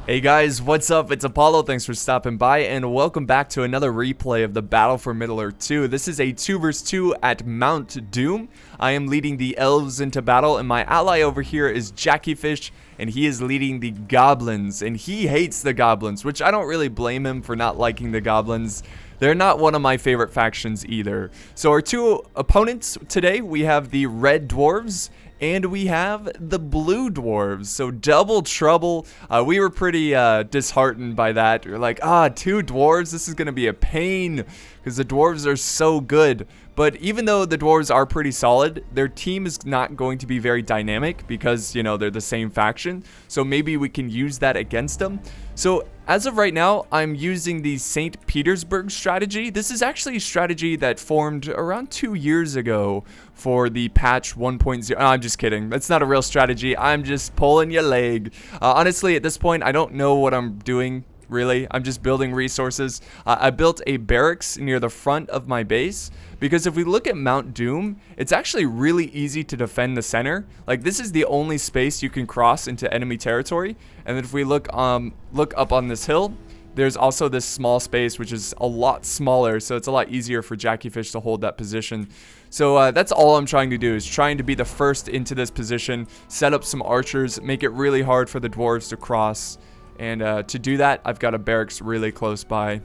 Hey guys, what's up? It's Apollo. Thanks for stopping by, and welcome back to another replay of the Battle for Middle-earth 2. This is a 2 vs 2 at Mount Doom. I am leading the Elves into battle, and my ally over here is Fish, and he is leading the Goblins, and he hates the Goblins, which I don't really blame him for not liking the Goblins. They're not one of my favorite factions either. So our two opponents today, we have the Red Dwarves, and we have the Blue Dwarves, so double trouble. We were pretty disheartened by that. We were like, two dwarves, this is going to be a pain, because the dwarves are so good. But even though the dwarves are pretty solid, their team is not going to be very dynamic, because, you know, they're the same faction. So maybe we can use that against them. So as of right now, I'm using the St. Petersburg strategy. This is actually a strategy that formed around 2 years ago for the patch 1.0. Oh, I'm just kidding. That's not a real strategy. I'm just pulling your leg. Honestly, at this point, I don't know what I'm doing, really. I'm just building resources. I built a barracks near the front of my base, because if we look at Mount Doom, it's actually really easy to defend the center. Like, this is the only space you can cross into enemy territory. And then if we look up on this hill, there's also this small space, which is a lot smaller, so it's a lot easier for Fish to hold that position. So that's all I'm trying to do, is trying to be the first into this position, set up some archers, make it really hard for the dwarves to cross. And to do that, I've got a barracks really close by.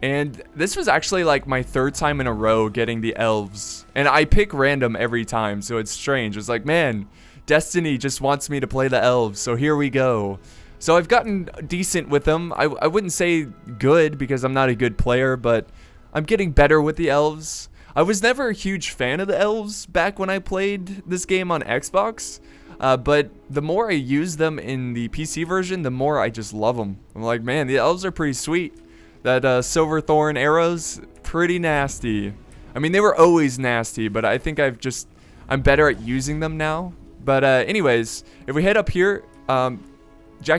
And this was actually like my third time in a row getting the elves. And I pick random every time, so it's strange. It's like, man, Destiny just wants me to play the elves, so here we go. So I've gotten decent with them. I wouldn't say good, because I'm not a good player, but I'm getting better with the elves. I was never a huge fan of the elves back when I played this game on Xbox. But the more I use them in the PC version, the more I just love them. I'm like, man, the elves are pretty sweet. That silver thorn arrows, pretty nasty. I mean, they were always nasty, but I think I'm better at using them now. But anyways, if we head up here,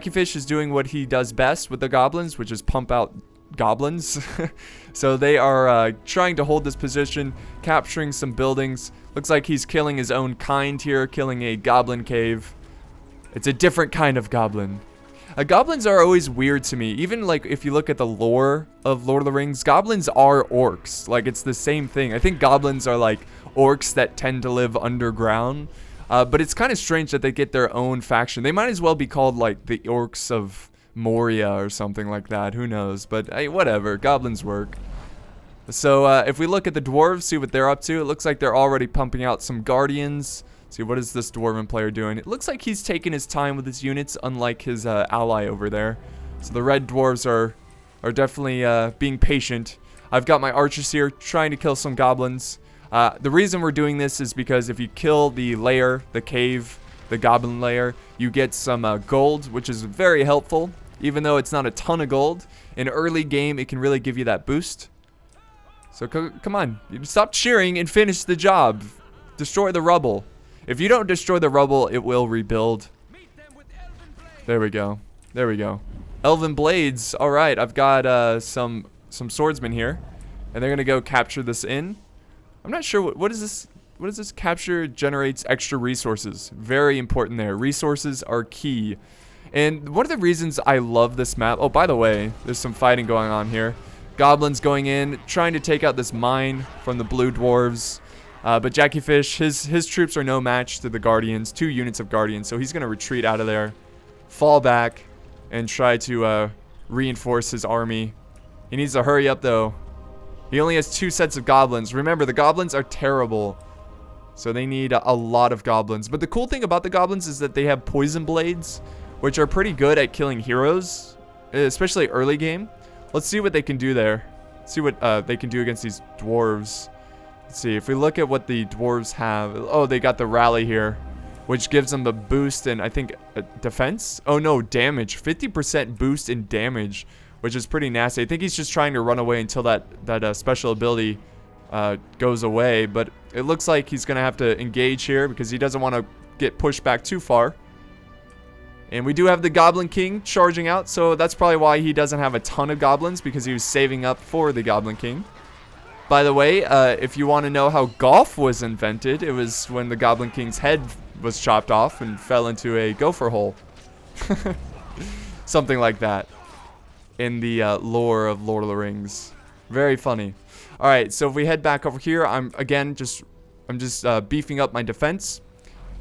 Fish is doing what he does best with the goblins, which is pump out goblins. So they are trying to hold this position, capturing some buildings. Looks like he's killing his own kind here, killing a goblin cave. It's a different kind of goblin. Goblins are always weird to me. Even like if you look at the lore of Lord of the Rings, goblins are orcs. Like, it's the same thing. I think goblins are like orcs that tend to live underground. But it's kind of strange that they get their own faction. They might as well be called like the orcs of Moria or something like that. Who knows? But hey, whatever. Goblins work. So if we look at the dwarves, see what they're up to. It looks like they're already pumping out some guardians. See, what is this dwarven player doing? It looks like he's taking his time with his units, unlike his ally over there. So the red dwarves are definitely being patient. I've got my archers here trying to kill some goblins. The reason we're doing this is because if you kill the lair, the cave, the goblin lair, you get some gold, which is very helpful. Even though it's not a ton of gold, in early game it can really give you that boost. So come on, you stop cheering and finish the job. Destroy the rubble. If you don't destroy the rubble, it will rebuild. There we go. There we go. Elven blades. All right, I've got some swordsmen here, and they're gonna go capture this inn. I'm not sure what is this. What is this? Capture generates extra resources. Very important there. Resources are key. And one of the reasons I love this map. Oh, by the way, there's some fighting going on here. Goblins going in, trying to take out this mine from the blue dwarves. But Fish, his troops are no match to the Guardians. 2 units of Guardians, so he's going to retreat out of there, fall back, and try to reinforce his army. He needs to hurry up, though. He only has 2 sets of goblins. Remember, the goblins are terrible, so they need a lot of goblins. But the cool thing about the goblins is that they have poison blades, which are pretty good at killing heroes, especially early game. Let's see what they can do there. See what they can do against these dwarves. Let's see, if we look at what the dwarves have. Oh, they got the rally here, which gives them the boost in, I think, defense? Oh, no, damage. 50% boost in damage, which is pretty nasty. I think he's just trying to run away until that special ability goes away. But it looks like he's going to have to engage here because he doesn't want to get pushed back too far. And we do have the Goblin King charging out, so that's probably why he doesn't have a ton of goblins, because he was saving up for the Goblin King. By the way, if you want to know how golf was invented, it was when the Goblin King's head was chopped off and fell into a gopher hole. Something like that in the lore of Lord of the Rings. Very funny. All right, so if we head back over here, I'm just beefing up my defense,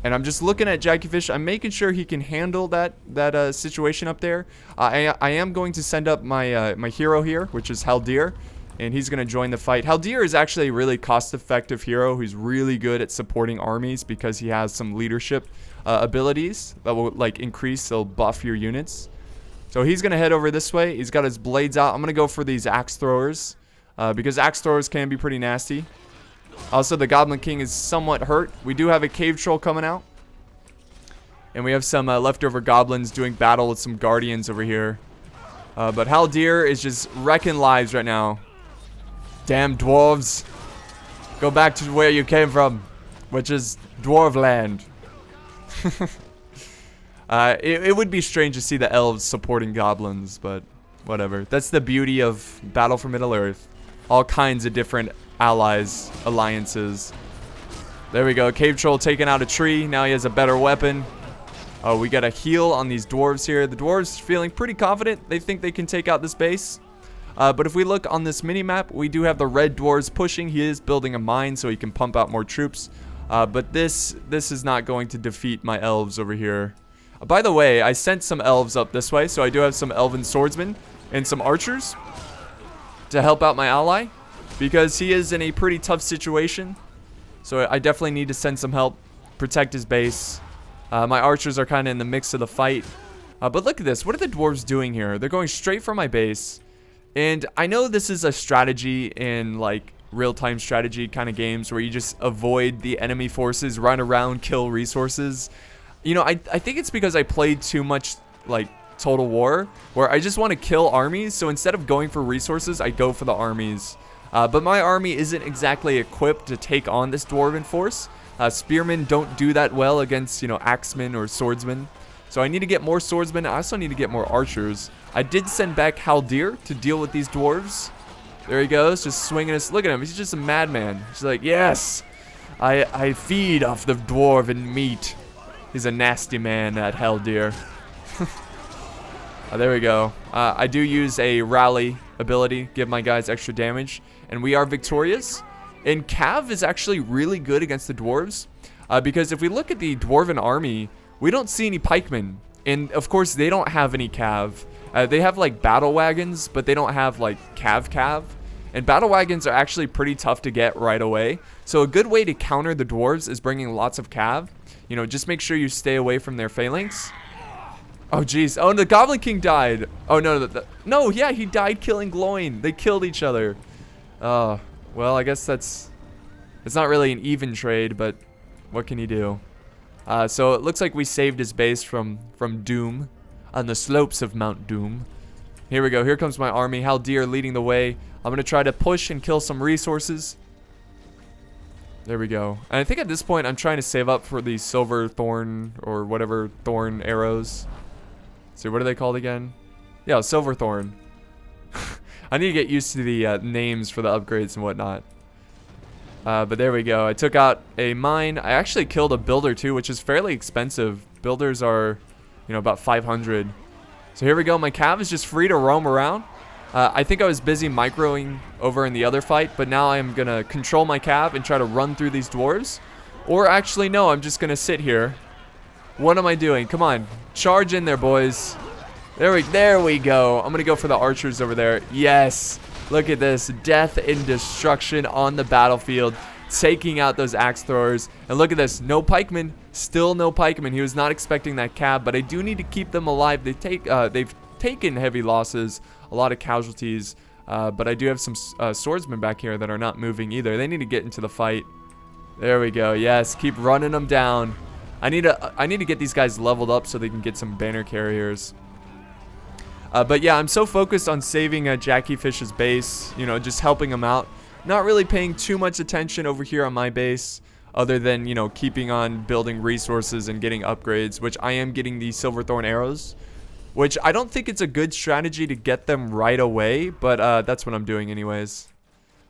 and I'm just looking at Jackie Fish. I'm making sure he can handle that situation up there. I am going to send up my my hero here, which is Haldir, and he's going to join the fight. Haldir is actually a really cost-effective hero who's really good at supporting armies because he has some leadership abilities that will like increase, they'll buff your units. So he's going to head over this way. He's got his blades out. I'm going to go for these axe throwers because axe throwers can be pretty nasty. Also, the Goblin King is somewhat hurt. We do have a cave troll coming out. And we have some leftover goblins doing battle with some guardians over here. But Haldir is just wrecking lives right now. Damn dwarves. Go back to where you came from, which is Dwarf land. It would be strange to see the elves supporting goblins, but whatever. That's the beauty of Battle for Middle-earth. All kinds of different allies, alliances. There we go. Cave troll taking out a tree. Now he has a better weapon. Oh, we got a heal on these dwarves here. The dwarves feeling pretty confident. They think they can take out this base. But if we look on this mini-map, we do have the red dwarves pushing. He is building a mine so he can pump out more troops. But this is not going to defeat my elves over here. By the way, I sent some elves up this way, so I do have some elven swordsmen and some archers to help out my ally because he is in a pretty tough situation. So I definitely need to send some help, protect his base. My archers are kind of in the mix of the fight. But look at this. What are the dwarves doing here? They're going straight for my base. And I know this is a strategy in like real-time strategy kind of games where you just avoid the enemy forces, run around, kill resources. You know, I think it's because I played too much like Total War where I just want to kill armies. So instead of going for resources, I go for the armies. But my army isn't exactly equipped to take on this dwarven force. Spearmen don't do that well against, you know, axemen or swordsmen. So I need to get more swordsmen. I also need to get more archers. I did send back Haldir to deal with these dwarves. There he goes, just swinging us. Look at him. He's just a madman. He's like, yes, I feed off the dwarven meat. He's a nasty man, that Haldir. There we go. I do use a rally ability, give my guys extra damage, and we are victorious. And Cav is actually really good against the dwarves because if we look at the dwarven army, we don't see any pikemen. And of course, they don't have any Cav. They have like battle wagons, but they don't have like Cav. And battle wagons are actually pretty tough to get right away. So a good way to counter the dwarves is bringing lots of Cav. You know, just make sure you stay away from their phalanx. Oh, jeez. Oh, and the Goblin King died. Oh, no. No, yeah, he died killing Gloin. They killed each other. Well, I guess it's not really an even trade, but what can you do? So it looks like we saved his base from Doom on the slopes of Mount Doom. Here we go. Here comes my army. Haldir leading the way. I'm going to try to push and kill some resources. There we go. And I think at this point, I'm trying to save up for the silver thorn or whatever thorn arrows. So what are they called again? Yeah, silver thorn. I need to get used to the names for the upgrades and whatnot. But there we go. I took out a mine. I actually killed a builder too, which is fairly expensive. Builders are, you know, about 500. So here we go. My Cav is just free to roam around. I think I was busy microing over in the other fight, but now I'm going to control my Cav and try to run through these dwarves. Or actually, no, I'm just going to sit here. What am I doing? Come on. Charge in there, boys. There we go. I'm going to go for the archers over there. Yes. Look at this. Death and destruction on the battlefield. Taking out those axe throwers. And look at this. No pikemen. Still no pikemen. He was not expecting that Cav, but I do need to keep them alive. They've taken heavy losses. A lot of casualties. But I do have some swordsmen back here that are not moving either. They need to get into the fight. There we go. Yes. Keep running them down. I need to get these guys leveled up so they can get some banner carriers. But yeah, I'm so focused on saving Jackie Fish's base, you know, just helping him out. Not really paying too much attention over here on my base, other than, you know, keeping on building resources and getting upgrades, which I am getting these Silverthorn arrows, which I don't think it's a good strategy to get them right away, but that's what I'm doing anyways.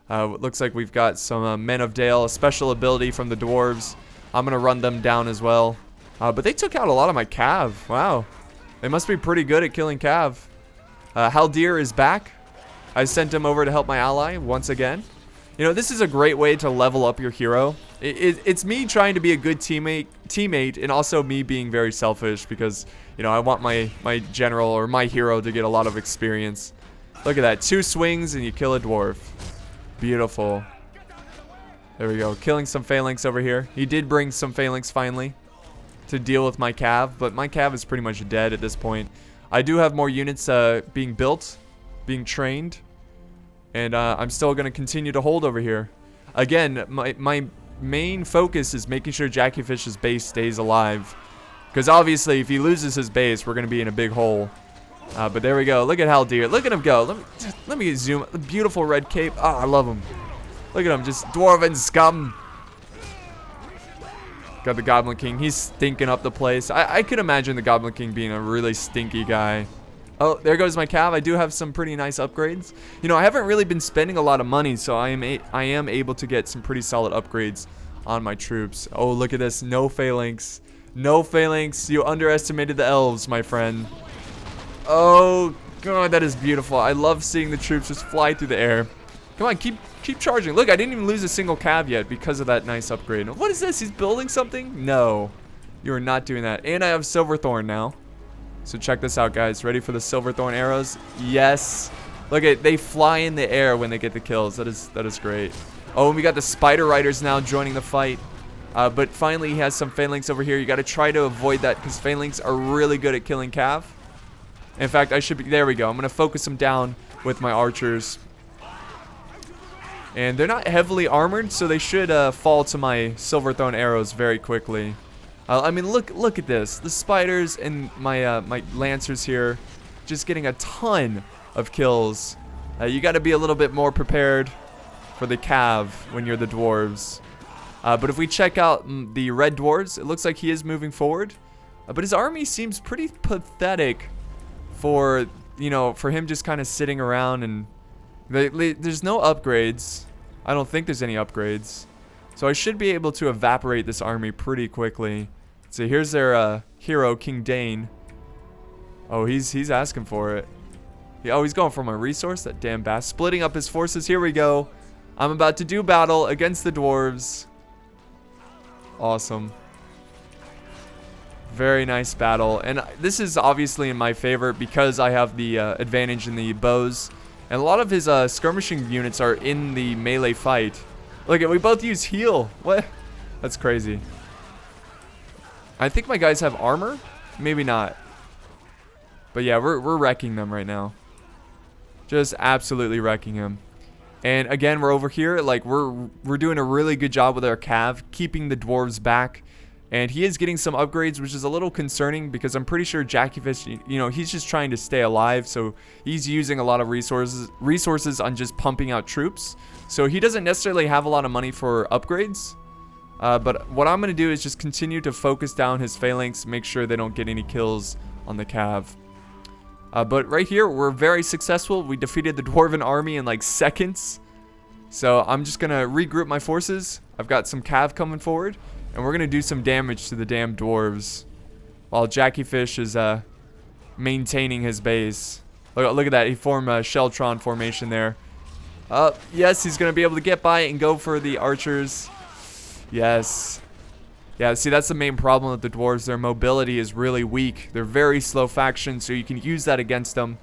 It looks like we've got some Men of Dale, a special ability from the dwarves. I'm going to run them down as well. But they took out a lot of my Cav. Wow. They must be pretty good at killing cav. Haldir is back. I sent him over to help my ally once again. You know, this is a great way to level up your hero. It's me trying to be a good teammate, and also me being very selfish because, you know, I want my general or my hero to get a lot of experience. Look at that. 2 swings and you kill a dwarf. Beautiful. There we go. Killing some phalanx over here. He did bring some phalanx finally to deal with my cav, but my cav is pretty much dead at this point. I do have more units being built, being trained, and I'm still going to continue to hold over here. Again, my main focus is making sure Jackifish's base stays alive, because obviously if he loses his base, we're going to be in a big hole. But there we go. Look at Haldir. Look at him go. Let me zoom. The beautiful red cape. Oh, I love him. Look at him, just dwarven scum. Got the Goblin King. He's stinking up the place. I could imagine the Goblin King being a really stinky guy. Oh, there goes my cav. I do have some pretty nice upgrades. You know, I haven't really been spending a lot of money, so I am able to get some pretty solid upgrades on my troops. Oh, look at this. No phalanx. No phalanx. You underestimated the elves, my friend. Oh, God, that is beautiful. I love seeing the troops just fly through the air. Come on, keep charging. Look, I didn't even lose a single cav yet because of that nice upgrade. What is this? He's building something? No, you are not doing that. And I have Silverthorn now. So check this out, guys. Ready for the Silverthorn arrows? Yes. Look at, they fly in the air when they get the kills. That is great. Oh, and we got the Spider Riders now joining the fight. But finally, he has some phalanx over here. You got to try to avoid that because phalanx are really good at killing cav. In fact, I should be... There we go. I'm going to focus them down with my archers. And they're not heavily armored, so they should fall to my Silverthorn arrows very quickly. I mean, look at this. The spiders and my my lancers here just getting a ton of kills. You got to be a little bit more prepared for the cav when you're the dwarves. But if we check out the red dwarves, it looks like he is moving forward. But his army seems pretty pathetic for, you know, for him just kind of sitting around, and there's no upgrades. I don't think there's any upgrades. So I should be able to evaporate this army pretty quickly. So here's their hero, King Dane. Oh, he's asking for it. Oh, he's going for my resource, that damn bass. Splitting up his forces. Here we go. I'm about to do battle against the dwarves. Awesome. Very nice battle. And this is obviously in my favor because I have the advantage in the bows. And a lot of his skirmishing units are in the melee fight. Look, we both use heal. What? That's crazy. I think my guys have armor. Maybe not. But yeah, we're wrecking them right now. Just absolutely wrecking him. And again, we're over here. Like, we're doing a really good job with our cav, keeping the dwarves back. And he is getting some upgrades, which is a little concerning because I'm pretty sure Jackyfish, you know, he's just trying to stay alive. So he's using a lot of resources on just pumping out troops. So he doesn't necessarily have a lot of money for upgrades. But what I'm going to do is just continue to focus down his phalanx, make sure they don't get any kills on the cav. But right here, we're very successful. We defeated the Dwarven army in like seconds. So I'm just going to regroup my forces. I've got some cav coming forward. And we're going to do some damage to the damn dwarves. While Jackyfish is maintaining his base. Look at that. He formed a Sheltron formation there. Yes, he's going to be able to get by and go for the archers. Yes. Yeah, see, that's the main problem with the dwarves. Their mobility is really weak. They're very slow faction, so you can use that against them.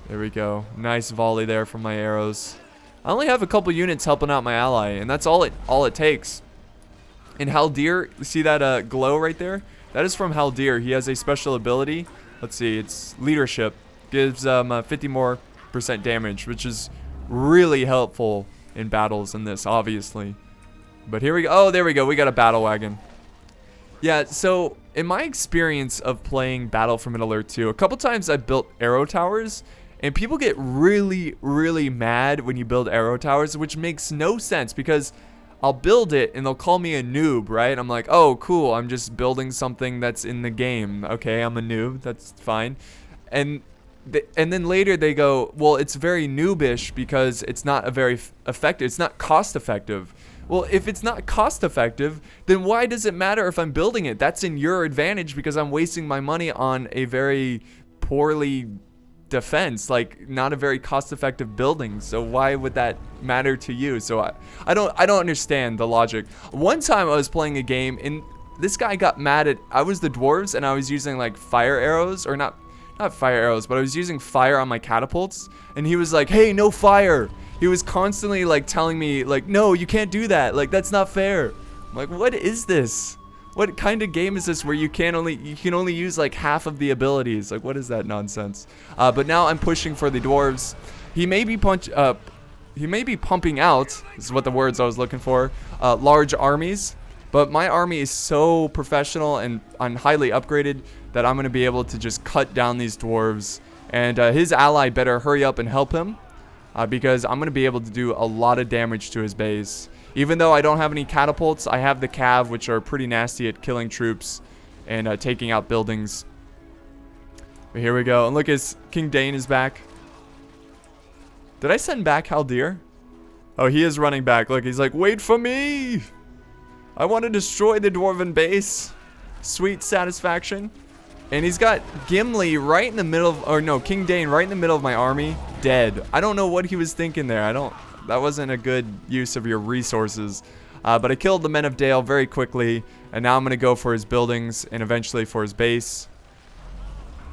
There we go. Nice volley there from my arrows. I only have a couple units helping out my ally, and that's all it takes. And Haldir, see that glow right there? That is from Haldir. He has a special ability. Let's see, it's leadership. Gives 50% more damage, which is really helpful in battles in this, obviously. But here we go. Oh, there we go. We got a battle wagon. Yeah, so in my experience of playing Battle for Middle-earth 2, a couple times I built arrow towers, and people get really, really mad when you build arrow towers, which makes no sense because I'll build it and they'll call me a noob, right? I'm like, oh, cool. I'm just building something that's in the game. Okay, I'm a noob. That's fine. And and then later they go, well, it's very noobish because it's not a very effective, it's not cost effective. Well, if it's not cost effective, then why does it matter if I'm building it? That's in your advantage because I'm wasting my money on a very poorly defense, like not a very cost effective building. So why would that matter to you? So I don't understand the logic. One time I was playing a game and this guy got mad at, I was the dwarves and I was using like fire arrows, or not fire arrows, but I was using fire on my catapults, and he was like, hey, no fire. He was constantly like telling me like, no, you can't do that, like that's not fair. I'm like, what is this? What kind of game is this where you can only use like half of the abilities? Like, what is that nonsense? But now I'm pushing for the dwarves. He may be pumping out, this is what the words I was looking for, large armies. But my army is so professional and highly upgraded that I'm going to be able to just cut down these dwarves. And his ally better hurry up and help him, because I'm going to be able to do a lot of damage to his base. Even though I don't have any catapults, I have the cav, which are pretty nasty at killing troops and taking out buildings. But here we go. And look, King Dane is back. Did I send back Haldir? Oh, he is running back. Look, he's like, wait for me. I want to destroy the dwarven base. Sweet satisfaction. And he's got Gimli right in the middle of, or no, King Dane right in the middle of my army, dead. I don't know what he was thinking there. That wasn't a good use of your resources. But I killed the Men of Dale very quickly, and now I'm going to go for his buildings and eventually for his base.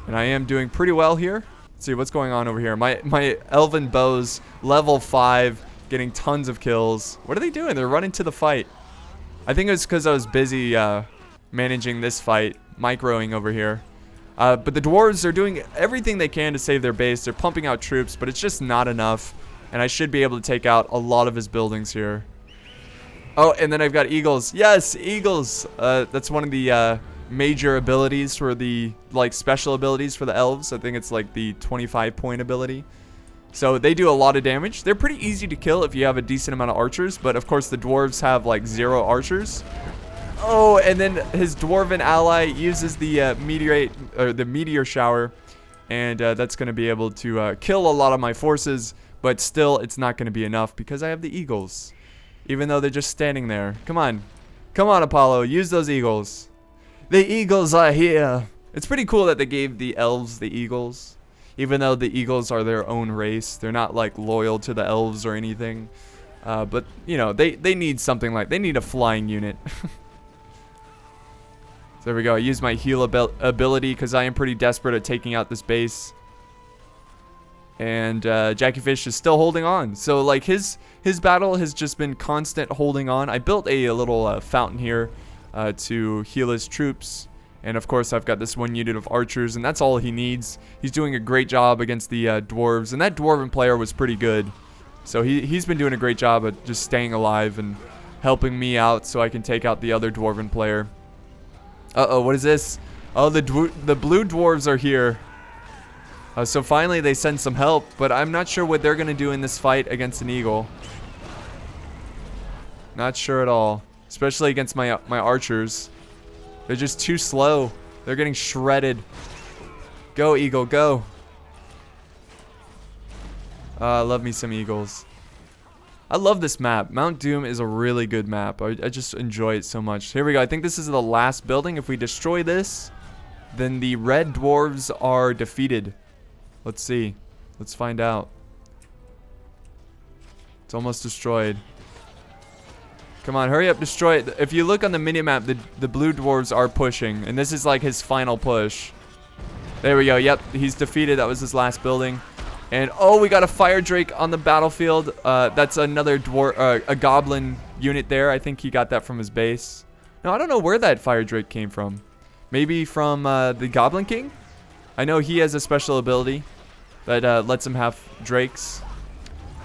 And I am doing pretty well here. Let's see what's going on over here. My elven bows, level 5, getting tons of kills. What are they doing? They're running to the fight. I think it was because I was busy managing this fight, microing over here. But the dwarves are doing everything they can to save their base. They're pumping out troops, but it's just not enough. And I should be able to take out a lot of his buildings here. Oh, and then I've got eagles. Yes, eagles. That's one of the major abilities for the, like, special abilities for the elves. I think it's like the 25-point ability. So they do a lot of damage. They're pretty easy to kill if you have a decent amount of archers. But of course the dwarves have like 0 archers. Oh, and then his dwarven ally uses the meteor shower. And that's going to be able to kill a lot of my forces. But still, it's not going to be enough because I have the eagles. Even though they're just standing there. Come on. Come on, Apollo. Use those eagles. The eagles are here. It's pretty cool that they gave the elves the eagles. Even though the eagles are their own race. They're not, like, loyal to the elves or anything. But, you know, they need something like... They need a flying unit. So there we go. I use my heal ability because I am pretty desperate at taking out this base. And Jackie Fish is still holding on. So, like, his battle has just been constant holding on. I built a little fountain here to heal his troops. And, of course, I've got this one unit of archers, and that's all he needs. He's doing a great job against the dwarves. And that dwarven player was pretty good. So he's been doing a great job at just staying alive and helping me out so I can take out the other dwarven player. Uh-oh, what is this? Oh, the blue dwarves are here. So finally they send some help, but I'm not sure what they're going to do in this fight against an eagle. Not sure at all. Especially against my archers. They're just too slow. They're getting shredded. Go, eagle, go. I love me some eagles. I love this map. Mount Doom is a really good map. I just enjoy it so much. Here we go. I think this is the last building. If we destroy this, then the red dwarves are defeated. Let's see. Let's find out. It's almost destroyed. Come on, hurry up, destroy it. If you look on the minimap, the blue dwarves are pushing. And this is like his final push. There we go. Yep, he's defeated. That was his last building. And, oh, we got a fire drake on the battlefield. That's another a goblin unit there. I think he got that from his base. No, I don't know where that fire drake came from. Maybe from the Goblin King? I know he has a special ability that lets him have drakes.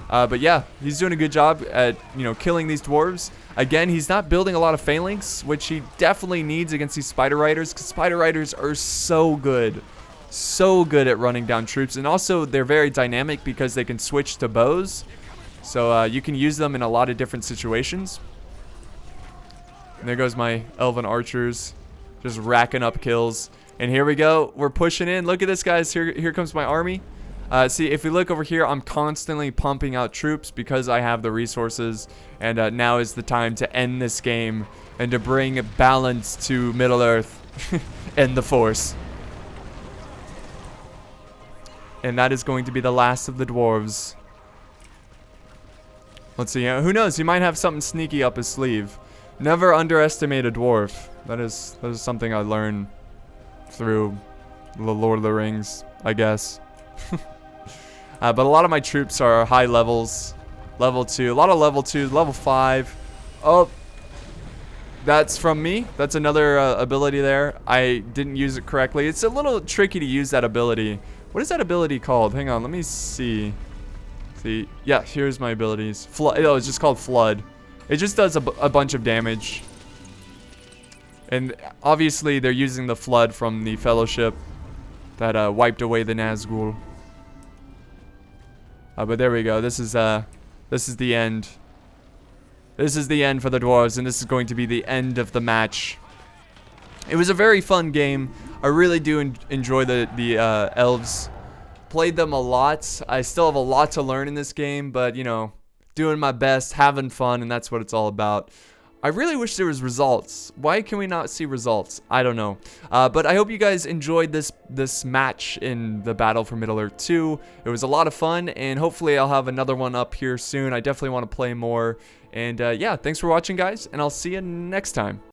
But yeah, he's doing a good job at, you know, killing these dwarves. Again, he's not building a lot of phalanx, which he definitely needs against these spider riders, because spider riders are so good. So good at running down troops. And also, they're very dynamic because they can switch to bows. So you can use them in a lot of different situations. And there goes my elven archers, just racking up kills. And here we go. We're pushing in. Look at this, guys. Here comes my army. See, if we look over here, I'm constantly pumping out troops because I have the resources. And now is the time to end this game and to bring balance to Middle-earth and the Force. And that is going to be the last of the dwarves. Let's see. Who knows? He might have something sneaky up his sleeve. Never underestimate a dwarf. That is something I learned through the Lord of the Rings, I guess. But a lot of my troops are high levels. Level 2. A lot of level 2. Level 5. Oh. That's from me. That's another ability there. I didn't use it correctly. It's a little tricky to use that ability. What is that ability called? Hang on. Let me see. See. Yeah, here's my abilities. Flood. Oh, it's just called Flood. It just does a bunch of damage. And obviously they're using the Flood from the Fellowship that wiped away the Nazgul. But there we go. This is the end. This is the end for the dwarves, and this is going to be the end of the match. It was a very fun game. I really do enjoy the elves. Played them a lot. I still have a lot to learn in this game, but you know, doing my best, having fun, and that's what it's all about. I really wish there was results. Why can we not see results? I don't know. But I hope you guys enjoyed this match in the Battle for Middle-earth 2. It was a lot of fun, and hopefully I'll have another one up here soon. I definitely want to play more. And yeah, thanks for watching, guys, and I'll see you next time.